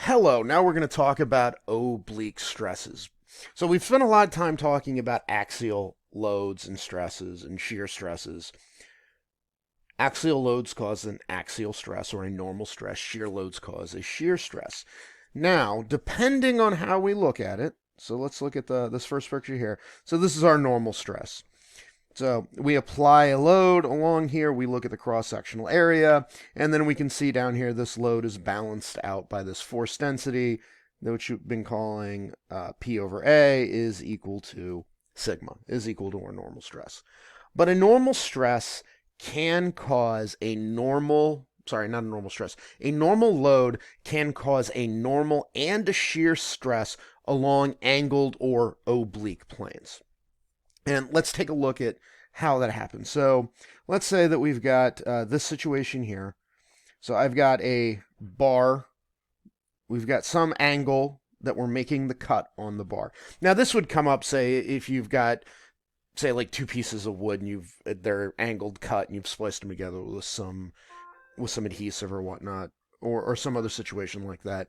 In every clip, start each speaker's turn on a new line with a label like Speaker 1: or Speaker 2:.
Speaker 1: Hello, now we're going to talk about oblique stresses. So we've spent a lot of time talking about axial loads and stresses and shear stresses. Axial loads cause an axial stress or a normal stress. Shear loads cause a shear stress. Now, depending on how we look at it, so let's look at this first picture here. So this is our normal stress. So we apply a load along here, we look at the cross-sectional area, and then we can see down here this load is balanced out by this force density, which you've been calling P over A is equal to sigma, is equal to our normal stress. But a normal stress can cause a normal, sorry, not a normal stress, a normal load can cause a normal and a shear stress along angled or oblique planes. And let's take a look at how that happens. So let's say that we've got this situation here. So I've got a bar. We've got some angle that we're making the cut on the bar. Now this would come up, say, if you've got, say, like two pieces of wood and they're angled cut and you've spliced them together with some adhesive or whatnot, or some other situation like that.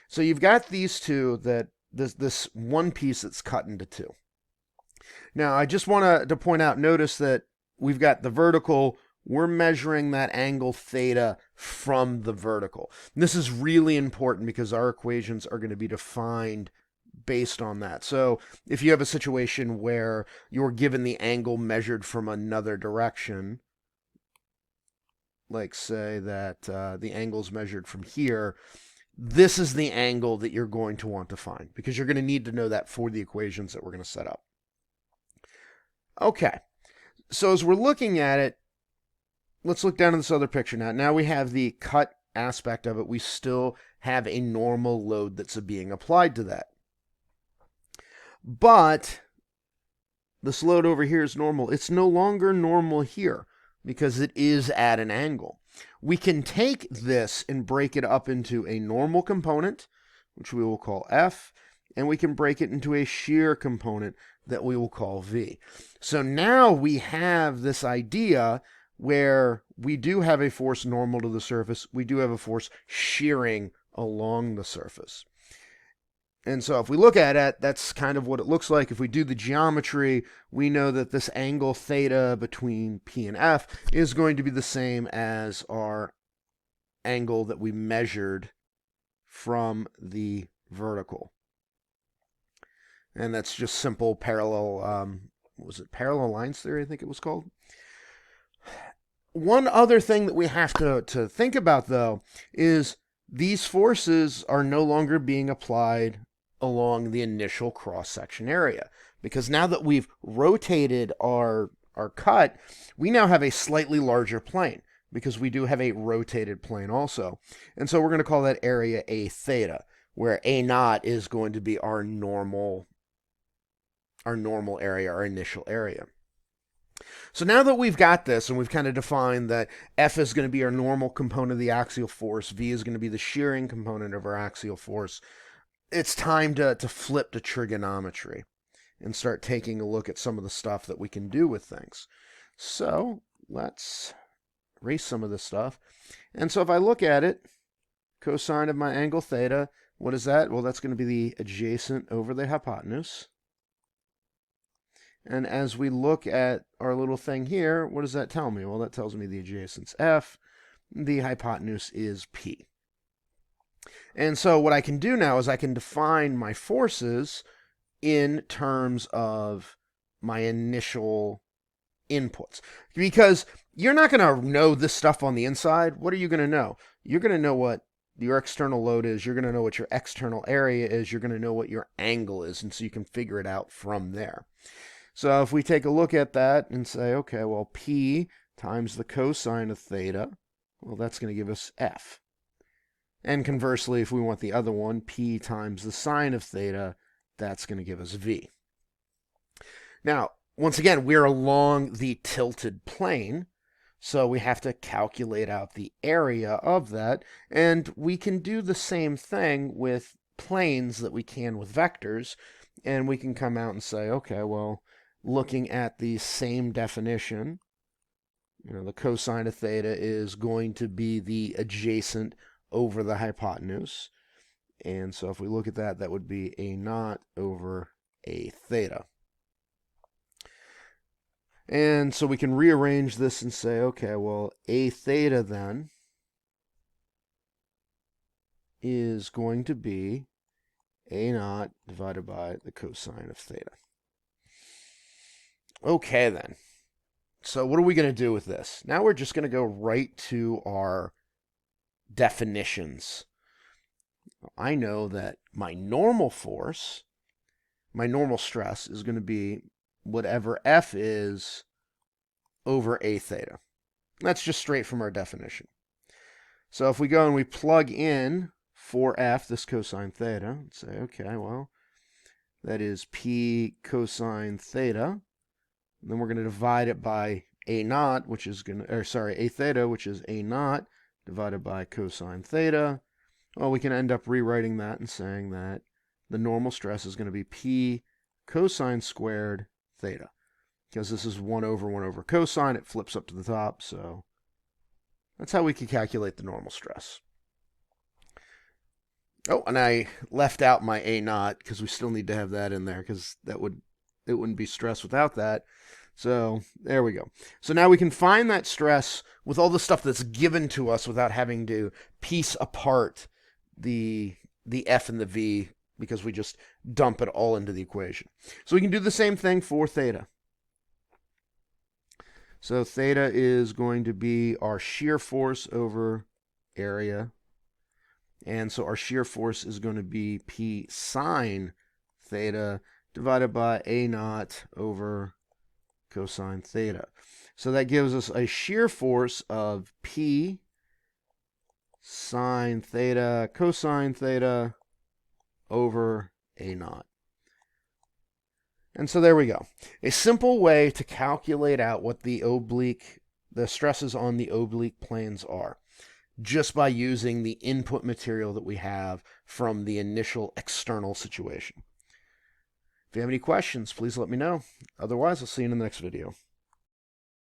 Speaker 1: So you've got these two that this one piece that's cut into two. Now, I just want to point out, notice that we've got the vertical, we're measuring that angle theta from the vertical. And this is really important because our equations are going to be defined based on that. So if you have a situation where you're given the angle measured from another direction, like say that the angle's measured from here, this is the angle that you're going to want to find because you're going to need to know that for the equations that we're going to set up. Okay, so as we're looking at it, let's look down at this other picture now. Now we have the cut aspect of it. We still have a normal load that's being applied to that. But this load over here is normal. It's no longer normal here because it is at an angle. We can take this and break it up into a normal component, which we will call F, and we can break it into a shear component that we will call V. So now we have this idea where we do have a force normal to the surface, we do have a force shearing along the surface. And so if we look at it, that's kind of what it looks like. If we do the geometry, we know that this angle theta between P and F is going to be the same as our angle that we measured from the vertical. And that's just simple parallel, what was it, parallel lines theory, I think it was called. One other thing that we have to think about, though, is these forces are no longer being applied along the initial cross-section area. Because now that we've rotated our cut, we now have a slightly larger plane, because we do have a rotated plane also. And so we're going to call that area A theta, where A naught is going to be our normal area, our initial area. So now that we've got this and we've kind of defined that F is going to be our normal component of the axial force, V is going to be the shearing component of our axial force, it's time to flip to trigonometry and start taking a look at some of the stuff that we can do with things. So let's erase some of this stuff. And so if I look at it, cosine of my angle theta, what is that? Well, that's going to be the adjacent over the hypotenuse. And as we look at our little thing here, what does that tell me? Well, that tells me the adjacent's F, the hypotenuse is P. And so what I can do now is I can define my forces in terms of my initial inputs. Because you're not going to know this stuff on the inside. What are you going to know? You're going to know what your external load is. You're going to know what your external area is. You're going to know what your angle is. And so you can figure it out from there. So if we take a look at that and say, okay, well, P times the cosine of theta, well, that's going to give us F. And conversely, if we want the other one, P times the sine of theta, that's going to give us V. Now, once again, we're along the tilted plane, so we have to calculate out the area of that, and we can do the same thing with planes that we can with vectors, and we can come out and say, okay, well, looking at the same definition, the cosine of theta is going to be the adjacent over the hypotenuse. And so if we look at that, that would be A naught over A theta. And so we can rearrange this and say, okay, well, A theta then is going to be A naught divided by the cosine of theta. Okay, then. So what are we going to do with this? Now we're just going to go right to our definitions. I know that my normal force, my normal stress, is going to be whatever F is over A theta. That's just straight from our definition. So if we go and we plug in for F, this cosine theta, and say, okay, well, that is P cosine theta. And then we're going to divide it by A naught, which is going to, or sorry, A theta, which is A naught divided by cosine theta. Well, we can end up rewriting that and saying that the normal stress is going to be P cosine squared theta. Because this is 1 over cosine, it flips up to the top, so that's how we can calculate the normal stress. Oh, and I left out my A naught because we still need to have that in there because it wouldn't be stress without that. So there we go. So now we can find that stress with all the stuff that's given to us without having to piece apart the F and the V because we just dump it all into the equation. So we can do the same thing for theta. So theta is going to be our shear force over area. And so our shear force is going to be P sine theta divided by A naught over cosine theta. So that gives us a shear force of P sine theta cosine theta over A naught. And so there we go. A simple way to calculate out what the stresses on the oblique planes are, just by using the input material that we have from the initial external situation. If you have any questions, please let me know. Otherwise, I'll see you in the next video.